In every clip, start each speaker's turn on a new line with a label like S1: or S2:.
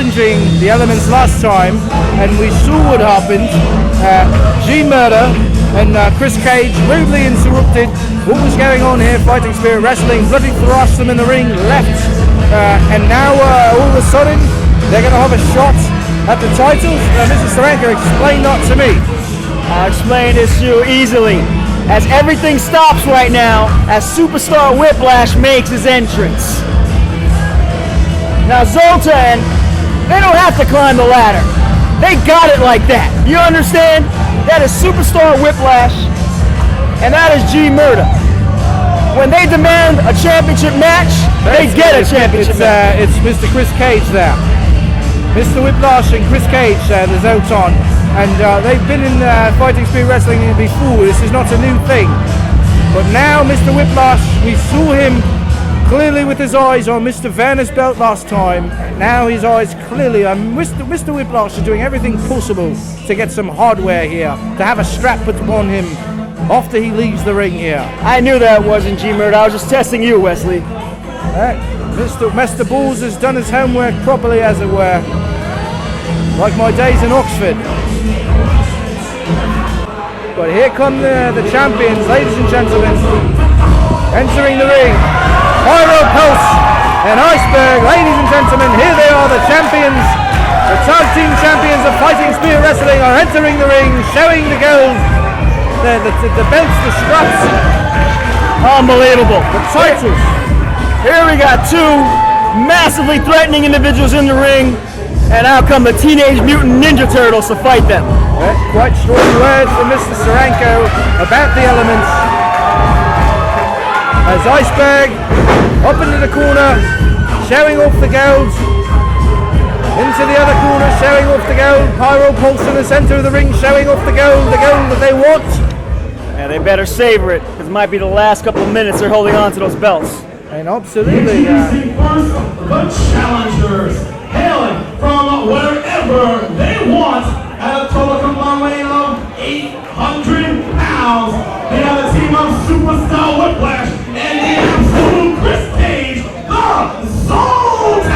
S1: challenging the elements last time, and we saw what happened. G-Murder and Chris Cage rudely interrupted what was going on here. Fighting Spirit Wrestling bloody thrust them in the ring, left, and now all of a sudden they're going to have a shot at the titles. Mr. Steranko, explain that to me.
S2: I'll explain this to you easily. As everything stops right now, as Superstar Whiplash makes his entrance. Now Zoltan, they don't have to climb the ladder. They got it like that. You understand? That is Superstar Whiplash, and that is G-Murder. When they demand a championship match, they get a championship match.
S1: It's Mr. Chris Cage there. Mr. Whiplash and Chris Cage, the Zoltan. And they've been in Fighting Spirit Wrestling before. This is not a new thing. But now Mr. Whiplash, we saw him clearly with his eyes on Mr. Werner's belt last time. Now his eyes clearly, Mr. Whiplash is doing everything possible to get some hardware here, to have a strap put upon him after he leaves the ring here.
S2: I knew that wasn't G-Murder. I was just testing you, Wesley.
S1: Mr. Balls has done his homework properly, as it were. Like my days in Oxford. But here come the champions, ladies and gentlemen, entering the ring. Pyro Pulse and Iceberg, ladies and gentlemen, here they are, the champions, the Tag Team Champions of Fighting Spirit Wrestling are entering the ring, showing the gold, the belts, the straps.
S2: Unbelievable.
S1: The titles.
S2: Here we got two massively threatening individuals in the ring, and out come the Teenage Mutant Ninja Turtles to fight them.
S1: Quite strong words from Mr. Steranko about the elements. As Iceberg up into the corner, showing off the gold. Into the other corner, showing off the gold. Pyro Pulse in the center of the ring, showing off the gold that they want.
S2: Yeah, they better savor it, because it might be the last couple of minutes they're holding on to those belts.
S1: And absolutely.
S3: The challengers hailing from wherever they want at a total combined weight of 800 pounds. They have a team of Superstar Whiplash and the absolute Chris Cage, the Zoltan.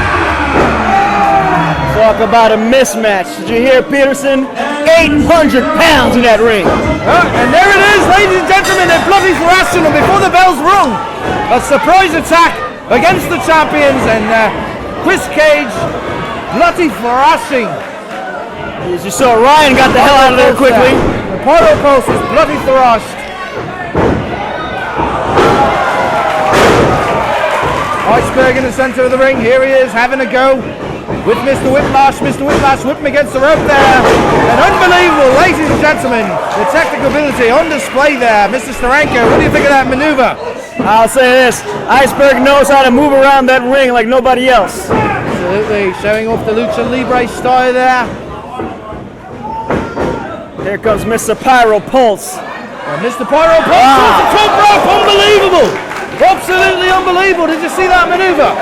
S2: Talk about a mismatch. Did you hear, Peterson? 800 pounds in that ring.
S1: And there it is, ladies and gentlemen. They're bloody thrashing them before the bell's rung. A surprise attack against the champions, and Chris Cage bloody thrashing.
S2: As you saw, Ryan got the hell out of there quickly.
S1: The Pyro Pulse was bloody thrashed. Iceberg in the center of the ring. Here he is, having a go with Mr. Whiplash. Mr. Whiplash whipping against the rope there. And unbelievable, ladies and gentlemen, the technical ability on display there. Mr. Steranko, what do you think of that maneuver?
S2: I'll say this, Iceberg knows how to move around that ring like nobody else.
S1: Absolutely, showing off the Lucha Libre style there.
S2: Here comes Mr. Pyro Pulse.
S1: And Mr. Pyro Pulse off the top rope, unbelievable! Absolutely unbelievable, did you see that maneuver?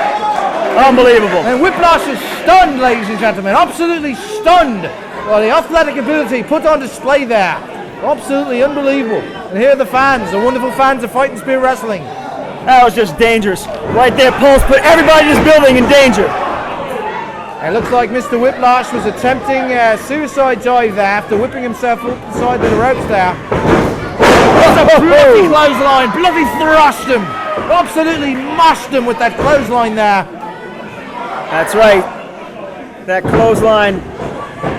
S2: Unbelievable.
S1: And Whiplash is stunned, ladies and gentlemen, absolutely stunned by the athletic ability put on display there. Absolutely unbelievable. And here are the fans, the wonderful fans of Fighting Spirit Wrestling.
S2: That was just dangerous. Right there, Pulse put everybody in this building in danger.
S1: It looks like Mr. Whiplash was attempting a suicide dive there after whipping himself up the side of the ropes there. What a bloody clothesline, bloody thrashed him. Absolutely mashed him with that clothesline there.
S2: That's right. That clothesline.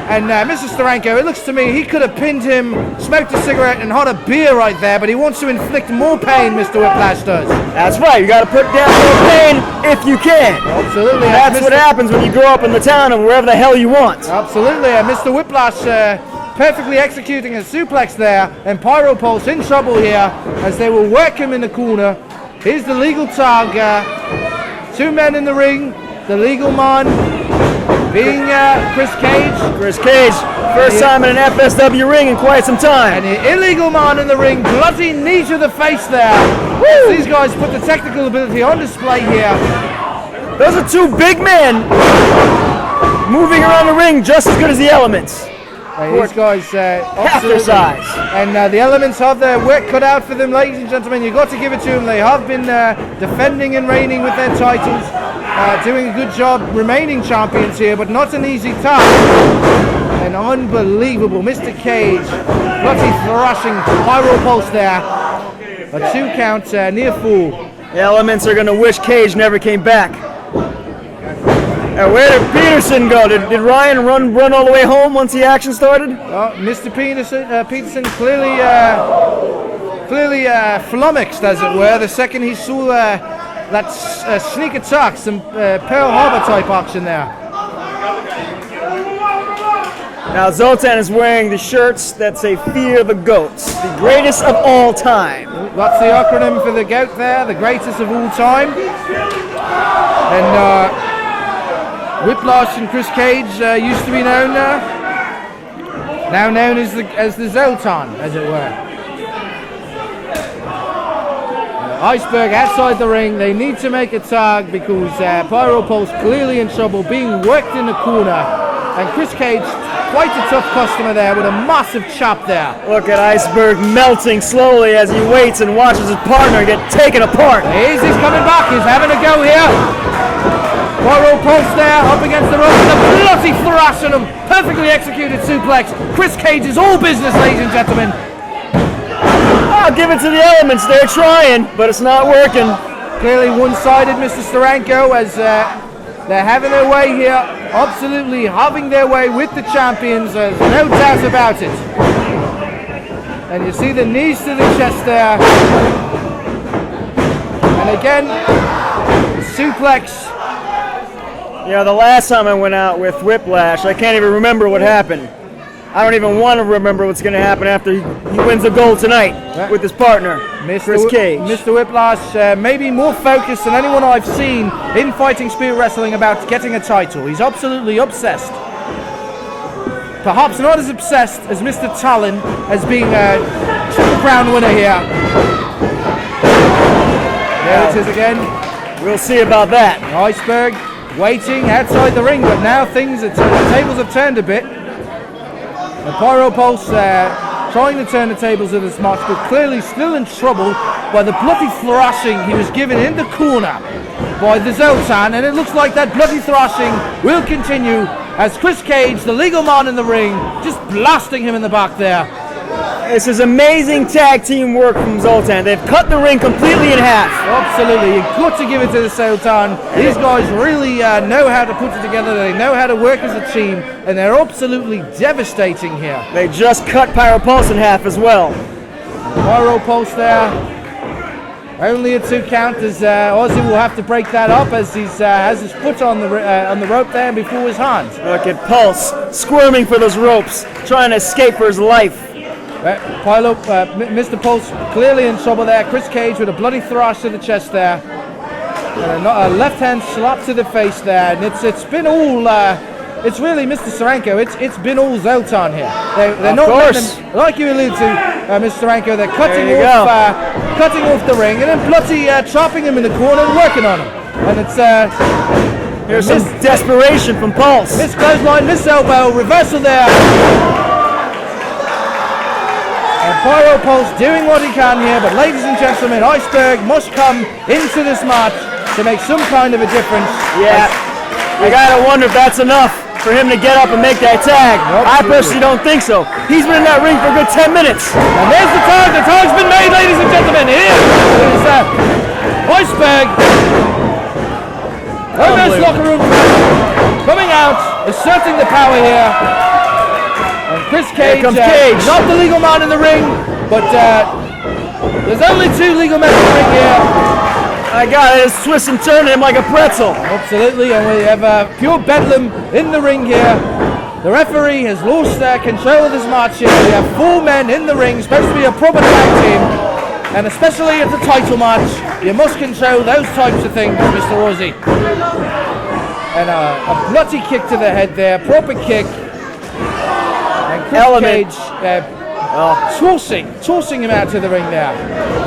S1: And Mr. Steranko, it looks to me he could have pinned him, smoked a cigarette and had a beer right there, but he wants to inflict more pain, Mr. Whiplash does.
S2: That's right, you got to put down more pain if you can.
S1: Absolutely.
S2: That's what happens when you grow up in the town and wherever the hell you want.
S1: Absolutely. Mr. Whiplash perfectly executing a suplex there, and Pyro Pulse in trouble here as they will work him in the corner. Here's the legal tag. Two men in the ring. The legal man being Chris Cage.
S2: Chris Cage, first time in an FSW ring in quite some time.
S1: And the illegal man in the ring, bloody knee to the face there. Woo! These guys put the technical ability on display here.
S2: Those are two big men moving around the ring just as good as the elements.
S1: These guys,
S2: half their
S1: absolutely.
S2: size.
S1: And the elements have their work cut out for them, ladies and gentlemen. You've got to give it to them. They have been defending and reigning with their titles, doing a good job remaining champions here, but not an easy task. And unbelievable, Mr. Cage, bloody thrashing Pyro Pulse there. A 2 count, near full.
S2: The elements are going to wish Cage never came back. Where did Peterson go? Did Ryan run all the way home once the action started?
S1: Mr. Peterson clearly flummoxed, as it were, the second he saw that sneak attack, some Pearl Harbor type action there.
S2: Now Zoltan is wearing the shirts that say "Fear the Goats," the greatest of all time.
S1: That's the acronym for the GOAT there, the greatest of all time. And Whiplash and Chris Cage used to be known, now known as the Zoltan, as it were. Iceberg outside the ring. They need to make a tag because Pyro Pulse clearly in trouble, being worked in the corner. And Chris Cage, quite a tough customer there with a massive chop there.
S2: Look at Iceberg melting slowly as he waits and watches his partner get taken apart.
S1: He's coming back. He's having a go here. Pyro Pulse there, up against the rope with a bloody thrash on him. Perfectly executed suplex. Chris Cage is all business, ladies and gentlemen.
S2: I'll give it to the elements. They're trying, but it's not working.
S1: Clearly one-sided, Mr. Steranko, as they're having their way here. Absolutely having their way with the champions. There's no doubt about it. And you see the knees to the chest there. And again, suplex.
S2: You know, the last time I went out with Whiplash, I can't even remember what happened. I don't even want to remember what's going to happen after he wins the gold tonight with his partner, Chris Cage.
S1: Mr. Whiplash, maybe more focused than anyone I've seen in Fighting Spirit Wrestling about getting a title. He's absolutely obsessed. Perhaps not as obsessed as Mr. Talon as being a Triple Crown winner here. There it is again.
S2: We'll see about that.
S1: Iceberg waiting outside the ring, but now things the tables have turned a bit. The Pyro Pulse trying to turn the tables of this match, but clearly still in trouble by the bloody thrashing he was given in the corner by the Zoltan, and it looks like that bloody thrashing will continue as Chris Cage, the legal man in the ring, just blasting him in the back there.
S2: This is amazing tag team work from Zoltan. They've cut the ring completely in half.
S1: Absolutely, you've got to give it to the Zoltan. These guys really know how to put it together. They know how to work as a team, and they're absolutely devastating here.
S2: They just cut Pyro Pulse in half as well.
S1: Pyro Pulse there. Only a 2 count as Ozzy will have to break that up as he has his foot on the rope there before his hand.
S2: Look at Pulse squirming for those ropes, trying to escape for his life.
S1: Mr. Pulse clearly in trouble there. Chris Cage with a bloody thrash to the chest there, and a left hand slap to the face there. And it's been all. It's really Mr. Steranko. It's been all Zoltan here. They're not letting them, like you alluded to, Mr. Steranko. They're cutting off the ring and then bloody trapping him in the corner and working on him. And it's
S2: here's some desperation from Pulse.
S1: Miss clothesline, miss elbow, reversal there. Pyro Pulse doing what he can here, but ladies and gentlemen, Iceberg must come into this match to make some kind of a difference.
S2: Yeah, you gotta wonder if that's enough for him to get up and make that tag. I personally don't think so. He's been in that ring for a good 10 minutes.
S1: And there's the tag. The tag's been made, ladies and gentlemen. Here is Iceberg. Women's locker room coming out, asserting the power here. And Chris Cage, not the legal man in the ring, but there's only 2 legal men in the ring here.
S2: I got it, it's twist and turning him like a pretzel.
S1: Absolutely, and we have pure bedlam in the ring here. The referee has lost control of this match here. We have 4 men in the ring, supposed to be a proper tag team, and especially at the title match, you must control those types of things, Mr. Ozzy. And a bloody kick to the head there, proper kick. Chris Cage tossing him out to the ring now.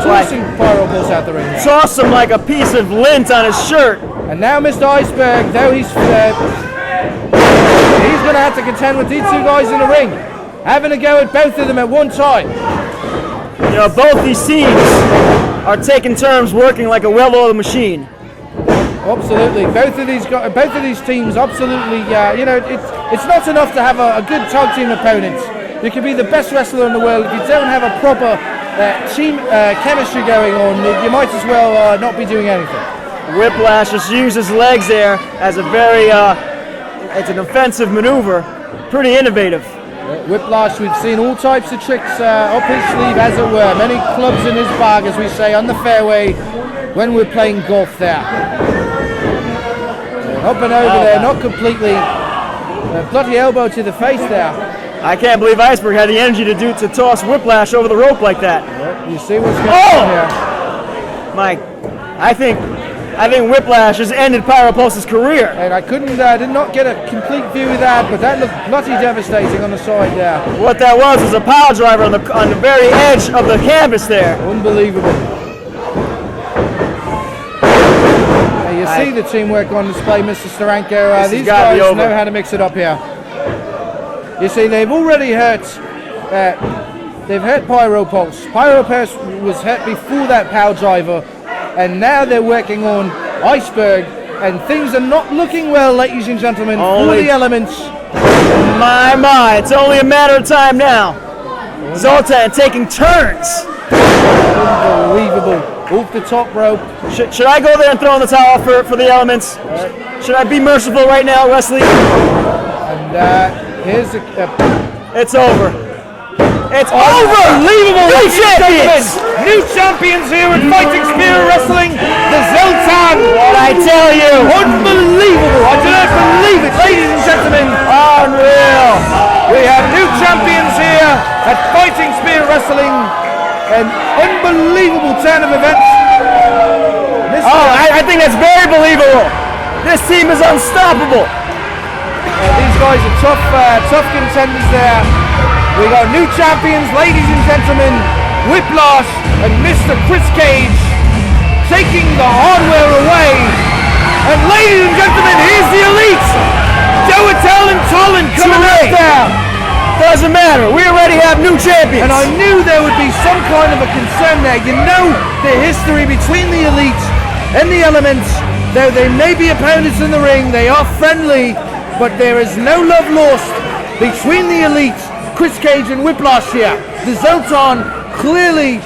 S1: Tossing Pyro Pulse out the ring now.
S2: Toss him like a piece of lint on his shirt.
S1: And now Mr. Iceberg, though he's going to have to contend with these 2 guys in the ring. having a go at both of them at one time.
S2: You know, both these teams are taking turns working like a well-oiled machine.
S1: Absolutely, both of these teams absolutely. You know, it's not enough to have a good tag team opponent. You can be the best wrestler in the world if you don't have a proper team chemistry going on. You might as well not be doing anything.
S2: Whiplash just used his legs there as a very, it's an offensive maneuver. Pretty innovative.
S1: Whiplash, we've seen all types of tricks up his sleeve, as it were. Many clubs in his bag, as we say, on the fairway when we're playing golf there. Up and over there, not completely. Bloody elbow to the face there.
S2: I can't believe Iceberg had the energy to toss Whiplash over the rope like that.
S1: You see what's going on here.
S2: Mike, I think Whiplash has ended Pyropulse's career.
S1: And I did not get a complete view of that, but that looked bloody devastating on the side there.
S2: What that was a power driver on the very edge of the canvas there.
S1: Unbelievable. You see the teamwork on display, Mr. Steranko. These guys know how to mix it up here. You see, they've already hurt. They've hurt Pyropulse. Pyropulse was hurt before that power driver, and now they're working on Iceberg, and things are not looking well, ladies and gentlemen. For the Elements.
S2: My! It's only a matter of time now. Zoltan taking turns.
S1: Unbelievable. Off the top rope.
S2: Should I go there and throw in the towel for the Elements? Should I be merciful right now, Wesley?
S1: And here's
S2: it's over. It's over!
S1: Unbelievable!
S2: New champions!
S1: New champions here at Fighting Spirit Wrestling, the Zoltan!
S2: What I tell you!
S1: Unbelievable! I do not believe it, ladies and gentlemen!
S2: Unreal!
S1: We have new champions here at Fighting Spirit Wrestling. An unbelievable turn of events.
S2: I think that's very believable. This team is unstoppable.
S1: These guys are tough contenders there. We got new champions, ladies and gentlemen, Whiplash and Mr. Chris Cage taking the hardware away. And ladies and gentlemen, here's the Elite. Talon coming out there.
S2: Doesn't matter. We already have new champions.
S1: And I knew there would be some kind of a concern there. You know the history between the Elite and the Elements. Though they may be opponents in the ring, they are friendly, but there is no love lost between the Elite, Chris Cage and Whiplash here. The Zoltan clearly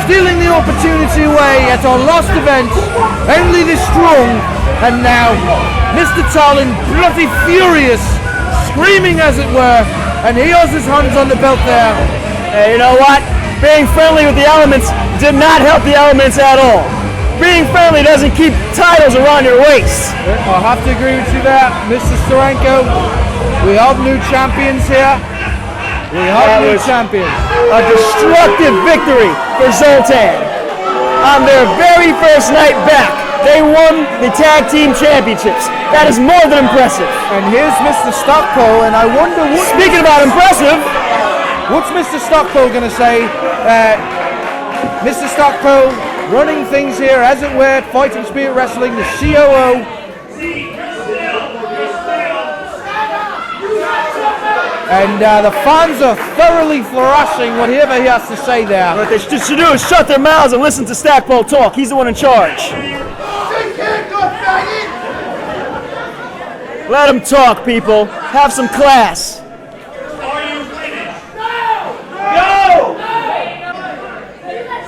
S1: stealing the opportunity away at our last event, only this strong, and now Mr. Talon, bloody furious, screaming as it were, and he has his hands on the belt there.
S2: Hey, you know what? Being friendly with the Elements did not help the Elements at all. Being friendly doesn't keep titles around your waist.
S1: I have to agree with you there, Mr. Steranko. We have new champions here. We have new champions.
S2: A destructive victory for Zoltan. On their very first night back, they won the Tag Team Championships. That is more than impressive.
S1: And here's Mr. Stockpole, and I wonder what...
S2: Speaking about impressive,
S1: what's Mr. Stockpole going to say? Mr. Stockpole running things here, as it were, Fighting Spirit Wrestling, the COO. And the fans are thoroughly thrashing whatever he has to say there.
S2: what they should do is shut their mouths and listen to Stackpole talk. He's the one in charge. Let him talk, people. Have some class.
S3: Are you finished? No!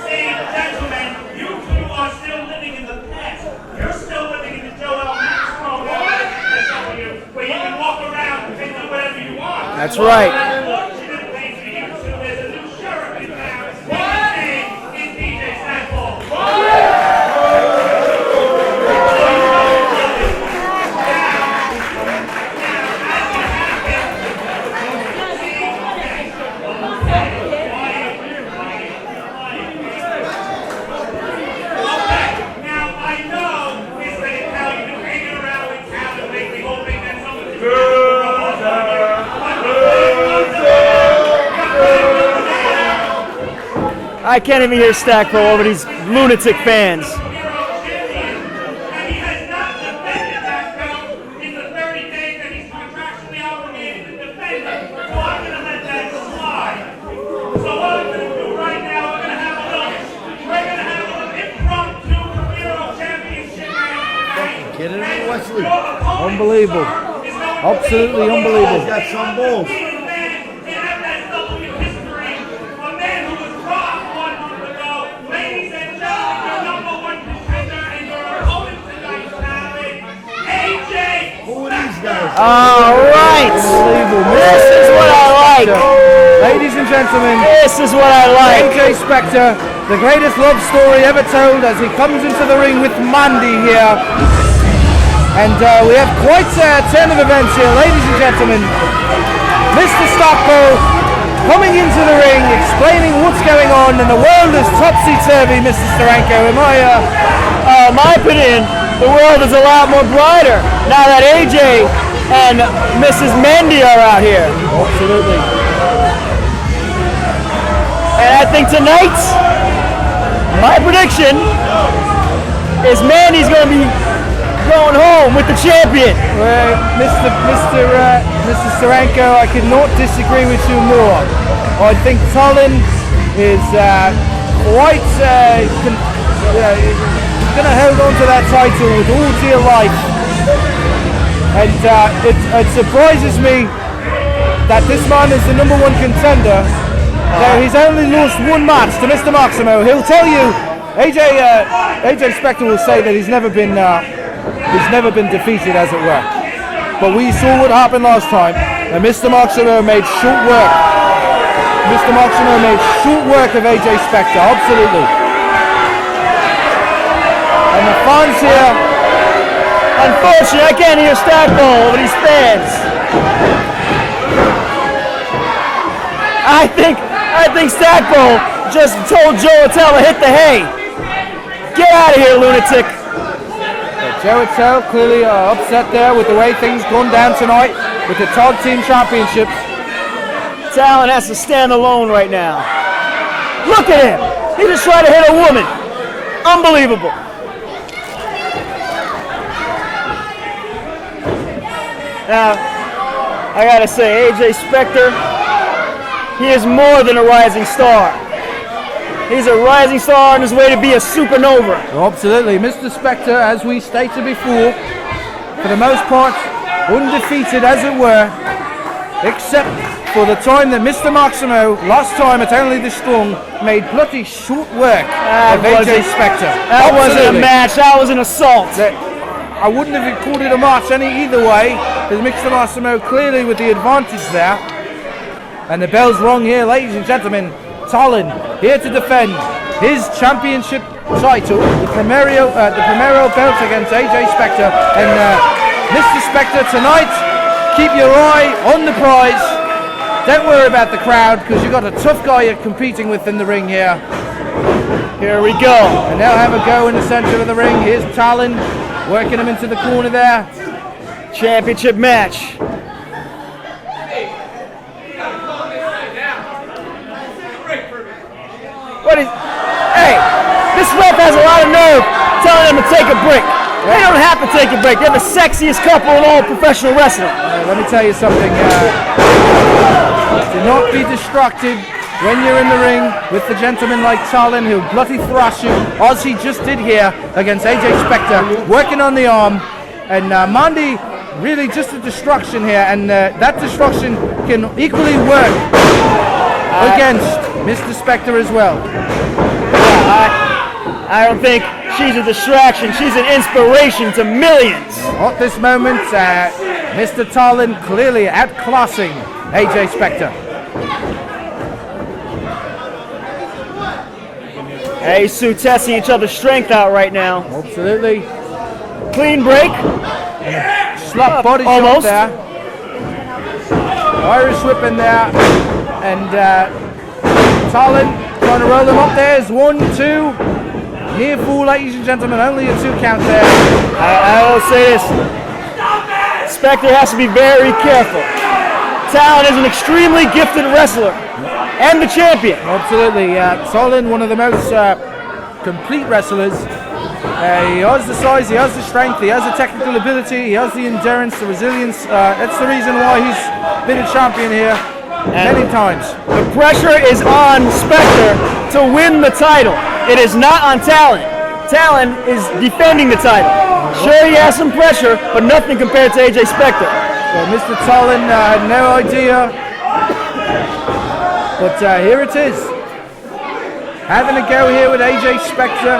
S3: See, gentlemen, you two are still living in the past. You're still living in the Joel Maxwell world, where you can walk around and do whatever you want.
S2: That's right.
S3: Unfortunately for you two, there's a new sheriff in town. His name is DJ Stackpole.
S2: I can't even hear Stackpole over these lunatic fans.
S3: And he has not defended that belt in the 30 days that he's contractually obligated to defend it. So I'm going to let that go.
S1: Unbelievable. Absolutely unbelievable.
S4: He's got some balls.
S2: All right. This is what I like.
S1: Ladies and gentlemen,
S2: This is what I like.
S1: AJ Spectre, the greatest love story ever told as he comes into the ring with Mandi here. And we have quite a turn of events here, ladies and gentlemen. Mr. Stockpole coming into the ring, explaining what's going on, and the world is topsy-turvy, Mr. Steranko. In
S2: My opinion, the world is a lot more brighter now that AJ and Mrs. Mandi are out here.
S1: Absolutely.
S2: And I think tonight, my prediction is Mandy's going to be going home with the champion.
S1: Well, Mr. Steranko, I could not disagree with you more. I think Talon is quite going to hold on to that title with all dear life. And it surprises me that this man is the #1 contender. Though he's only lost one match to Mr. Maximo. He'll tell you, AJ Spectre will say that he's never been defeated, as it were. But we saw what happened last time, and Mr. Maximo made short work. Mr. Maximo made short work of AJ Spectre, absolutely. And the fans here,
S2: Unfortunately, I can't hear Stackpole over these fans. I think Stackpole just told Joe Attell to hit the hay. Get out of here, lunatic.
S1: Joe Attell clearly upset there with the way things gone down tonight with the Tag Team Championship.
S2: Talon has to stand alone right now. Look at him. He just tried to hit a woman. Unbelievable. Now, I gotta say, AJ Spectre, he is more than a rising star. He's a rising star on his way to be a supernova.
S1: Absolutely. Mr. Spectre, as we stated before, for the most part, undefeated as it were, except for the time that Mr. Maximo, last time at Only the Strong, made bloody short work of AJ Spectre.
S2: That wasn't a match, that was an assault.
S1: I wouldn't have called it a match either way, because Mr. Maximo clearly with the advantage there. And the bell's rung here, ladies and gentlemen. Talon here to defend his championship title, the Primero belt against AJ Spectre. And Mr. Spectre, tonight, keep your eye on the prize. Don't worry about the crowd, because you've got a tough guy you're competing with in the ring here.
S2: Here we go.
S1: And they'll have a go in the center of the ring. Here's Talon, working him into the corner there.
S2: Championship match. Hey, this ref has a lot of nerve telling them to take a break. They don't have to take a break. They're the sexiest couple in all professional wrestling.
S1: Let me tell you something. Do not be distracted when you're in the ring with the gentleman like Talon, who'll bloody thrash you, as he just did here against AJ Spectre, working on the arm. And Mandi, really just a distraction here, and that distraction can equally work against Mr. Spectre as well.
S2: I don't think she's a distraction. She's an inspiration to millions.
S1: At this moment, Mr. Talon clearly outclassing AJ Spectre.
S2: Hey, Sue testing each other's strength out right now.
S1: Absolutely.
S2: Clean break.
S1: Slap body shot there. Irish whip in there. And Talon trying to roll them up there. There's 1, 2. Near fall, ladies and gentlemen. Only a 2 count there.
S2: I will say this. Spectre has to be very careful. Talon is an extremely gifted wrestler. And the champion.
S1: Absolutely. Zoltan, one of the most complete wrestlers. He has the size, he has the strength, he has the technical ability, he has the endurance, the resilience. That's the reason why he's been a champion here many times.
S2: The pressure is on Spectre to win the title. It is not on Talon. Talon is defending the title. Sure, he has some pressure, but nothing compared to AJ Spectre.
S1: So Mr. Talon had no idea, but here it is. Having a go here with AJ Spectre,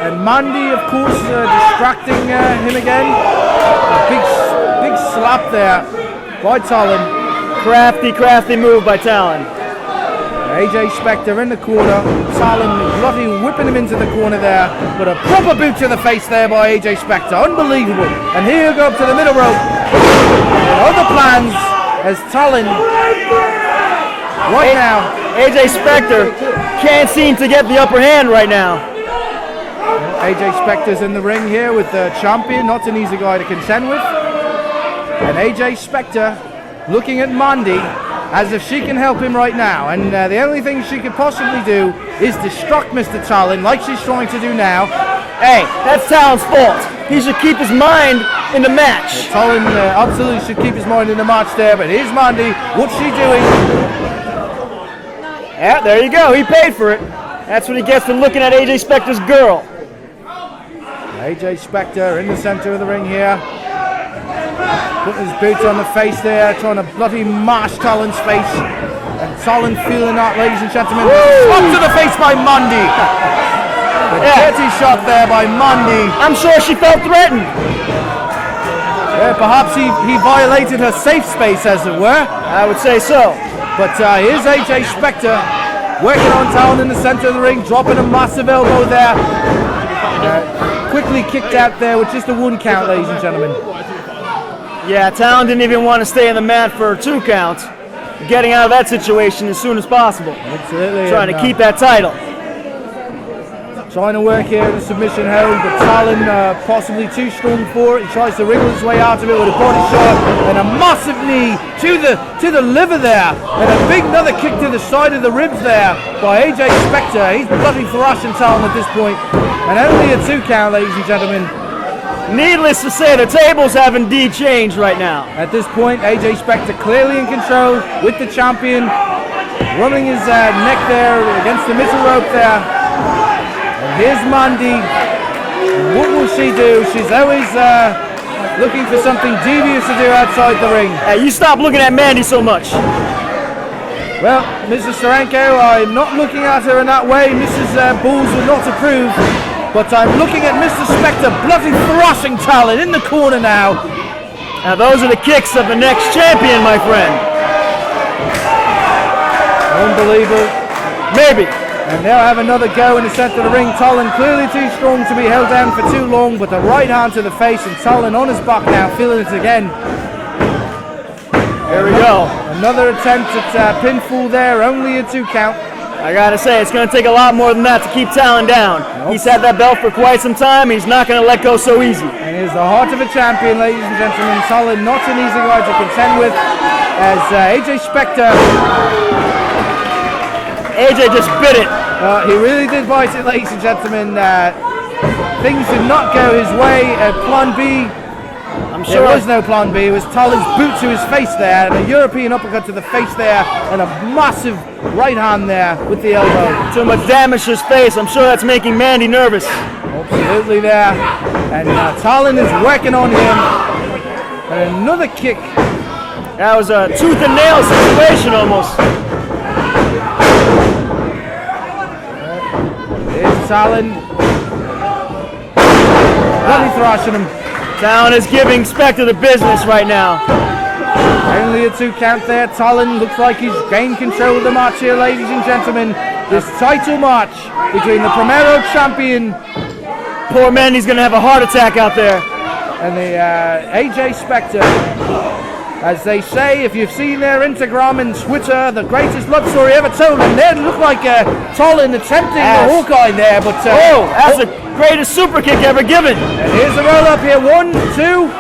S1: and Mandi, of course, distracting him again. A big slap there by Talon.
S2: Crafty move by Talon.
S1: AJ Spectre in the corner, Talon bloody whipping him into the corner there, but a proper boot to the face there by AJ Spectre, unbelievable. And here we go up to the middle rope. And other plans as Talon, right now.
S2: AJ Spectre can't seem to get the upper hand right now.
S1: AJ Spectre's in the ring here with the champion, not an easy guy to contend with. And AJ Spectre looking at Mandi as if she can help him right now, and the only thing she could possibly do is distract Mr. Talon like she's trying to do now.
S2: Hey, that's Talon's fault. He should keep his mind in the match.
S1: Talon absolutely should keep his mind in the match there, but here's Mandi. What's she doing?
S2: Yeah, there you go. He paid for it. That's what he gets for looking at AJ Spectre's girl.
S1: AJ Spectre in the center of the ring here. Putting his boots on the face there, trying to bloody mash Talon's face. And Talon feeling that, ladies and gentlemen. Up to the face by Mandi. The dirty shot there by Mandi.
S2: I'm sure she felt threatened.
S1: Yeah, perhaps he violated her safe space, as it were.
S2: I would say so.
S1: But here's AJ Spectre working on Talon in the center of the ring, dropping a massive elbow there. Quickly kicked out there with just a 1 count, ladies and gentlemen.
S2: Yeah, Talon didn't even want to stay in the mat for a 2 count. Getting out of that situation as soon as possible.
S1: Absolutely.
S2: Trying to keep that title.
S1: Trying to work here the submission hold, but Talon possibly too strong for it. He tries to wriggle his way out of it with a body shot and a massive knee to the liver there, and a big another kick to the side of the ribs there by AJ Spectre. He's bloody thrashing Talon at this point, and only a 2 count, ladies and gentlemen.
S2: Needless to say, the tables have indeed changed right now.
S1: At this point, AJ Spectre clearly in control with the champion, running his neck there against the middle rope there. And here's Mandi. What will she do? She's always looking for something devious to do outside the ring.
S2: Hey, you stop looking at Mandi so much.
S1: Well, Mrs. Steranko, I'm not looking at her in that way. Mrs. Bulls would not approve. But I'm looking at Mr. Spectre bloody thrashing Talon in the corner now.
S2: Now those are the kicks of the next champion, my friend.
S1: Unbelievable.
S2: Maybe.
S1: And they'll have another go in the center of the ring. Talon clearly too strong to be held down for too long, but the right hand to the face, and Talon on his back now, feeling it again.
S2: There we go.
S1: Another attempt at pinfall there, only a 2 count.
S2: I gotta say, it's gonna take a lot more than that to keep Talon down.
S1: Nope.
S2: He's had that belt for quite some time. He's not gonna let go so easy.
S1: And here's the heart of a champion, ladies and gentlemen. Talon, not an easy guy to contend with, as AJ Spectre.
S2: AJ just bit it.
S1: He really did bite it, ladies and gentlemen. Things did not go his way. Plan B.
S2: I'm
S1: There
S2: sure.
S1: was no plan B. It was Talon's boot to his face there, and a European uppercut to the face there, and a massive right hand there with the elbow.
S2: Too much damage to his face. I'm sure that's making Mandi nervous.
S1: Absolutely there. And Talon is working on him. And another kick.
S2: That was a tooth and nail situation almost.
S1: Here's Talon. Bloody thrashing him.
S2: Talon is giving Spectre the business right now.
S1: Only a 2 count there. Talon looks like he's gained control of the match here, ladies and gentlemen. This title match between the Primero champion.
S2: Poor Mandi's gonna have a heart attack out there.
S1: And the AJ Spectre. As they say, if you've seen their Instagram and Twitter, the greatest love story ever told, and they look like Talon attempting the Hawkeye there, but
S2: that's the greatest super kick ever given.
S1: And here's the roll up here, 1, 2.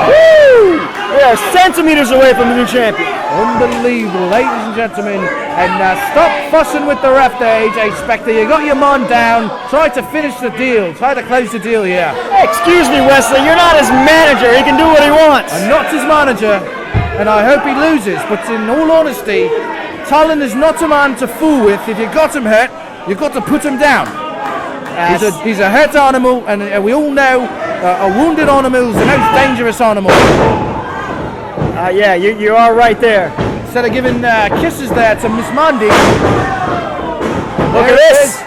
S2: Woo! We are centimeters away from the new champion.
S1: Unbelievable, ladies and gentlemen. And stop fussing with the ref there, AJ Spectre. You got your man down. Try to finish the deal. Try to close the deal here.
S2: Hey, excuse me, Wesley. You're not his manager. He can do what he wants.
S1: I'm not his manager, and I hope he loses. But in all honesty, Talon is not a man to fool with. If you got him hurt, you've got to put him down. He's a hurt animal, and we all know a wounded animal is the most dangerous animal.
S2: Yeah, you are right there.
S1: Instead of giving kisses there to Miss Mandi.
S2: Look at this.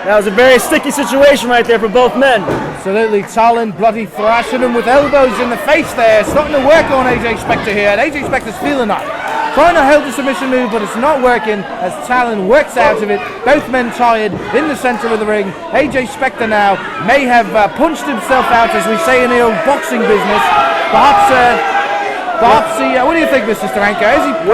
S2: That was a very sticky situation right there for both men.
S1: Absolutely, Talon bloody thrashing him with elbows in the face there. Starting to work on AJ Spectre here, and AJ Spectre's feeling that. Trying to hold the submission move, but it's not working as Talon works out of it. Both men tired in the center of the ring. AJ Spectre now may have punched himself out, as we say in the old boxing business. Perhaps what do you think, Mr. Steranko?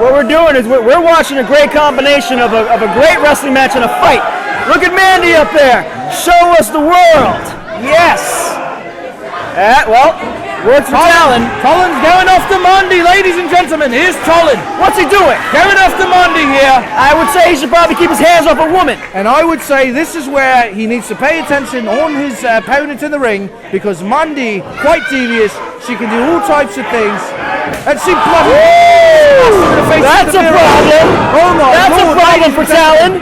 S2: What we're doing is we're watching a great combination of a great wrestling match and a fight. Look at Mandi up there. Show us the world. Yes. Well, works for Talon.
S1: Talon's going off to Mandi, ladies and gentlemen. Here's Talon.
S2: What's he doing?
S1: Going off to Mandi here.
S2: I would say he should probably keep his hands off a woman.
S1: And I would say this is where he needs to pay attention on his opponent in the ring, because Mandi, quite devious. She can do all types of things. And she bloody in the face.
S2: That's a problem.
S1: Oh my
S2: That's
S1: Lord,
S2: a problem for Talon.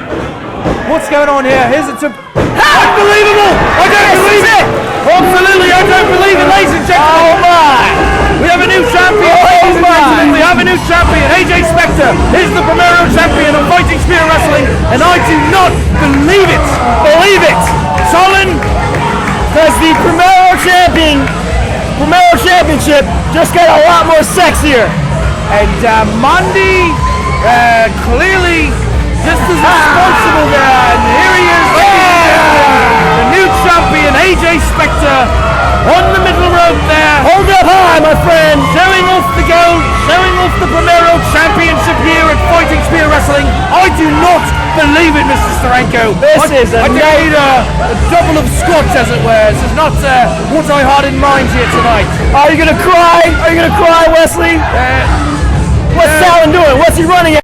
S1: What's going on here? Here's a
S2: unbelievable!
S1: I don't believe it! Absolutely, I don't believe it, ladies and gentlemen.
S2: Oh my!
S1: We have a new champion, ladies and gentlemen. We have a new champion. AJ Spectre is the Primero Champion of Fighting Spear Wrestling, and I do not believe it.
S2: Believe it!
S1: Talon,
S2: because the Primero Championship just got a lot more sexier.
S1: and Mandi clearly just as responsible there. And here he is, the new champion, AJ Spectre, on the middle rope there.
S2: Hold up high, my friend.
S1: Showing off the gold, showing off the Primero Championship here at Fighting Spear Wrestling. I do not believe it, Mr. Steranko. I need a double of scotch, as it were. This is not what I had in mind here tonight.
S2: Are you gonna cry? Are you gonna cry, Wesley? What's Talon doing? What's he running at?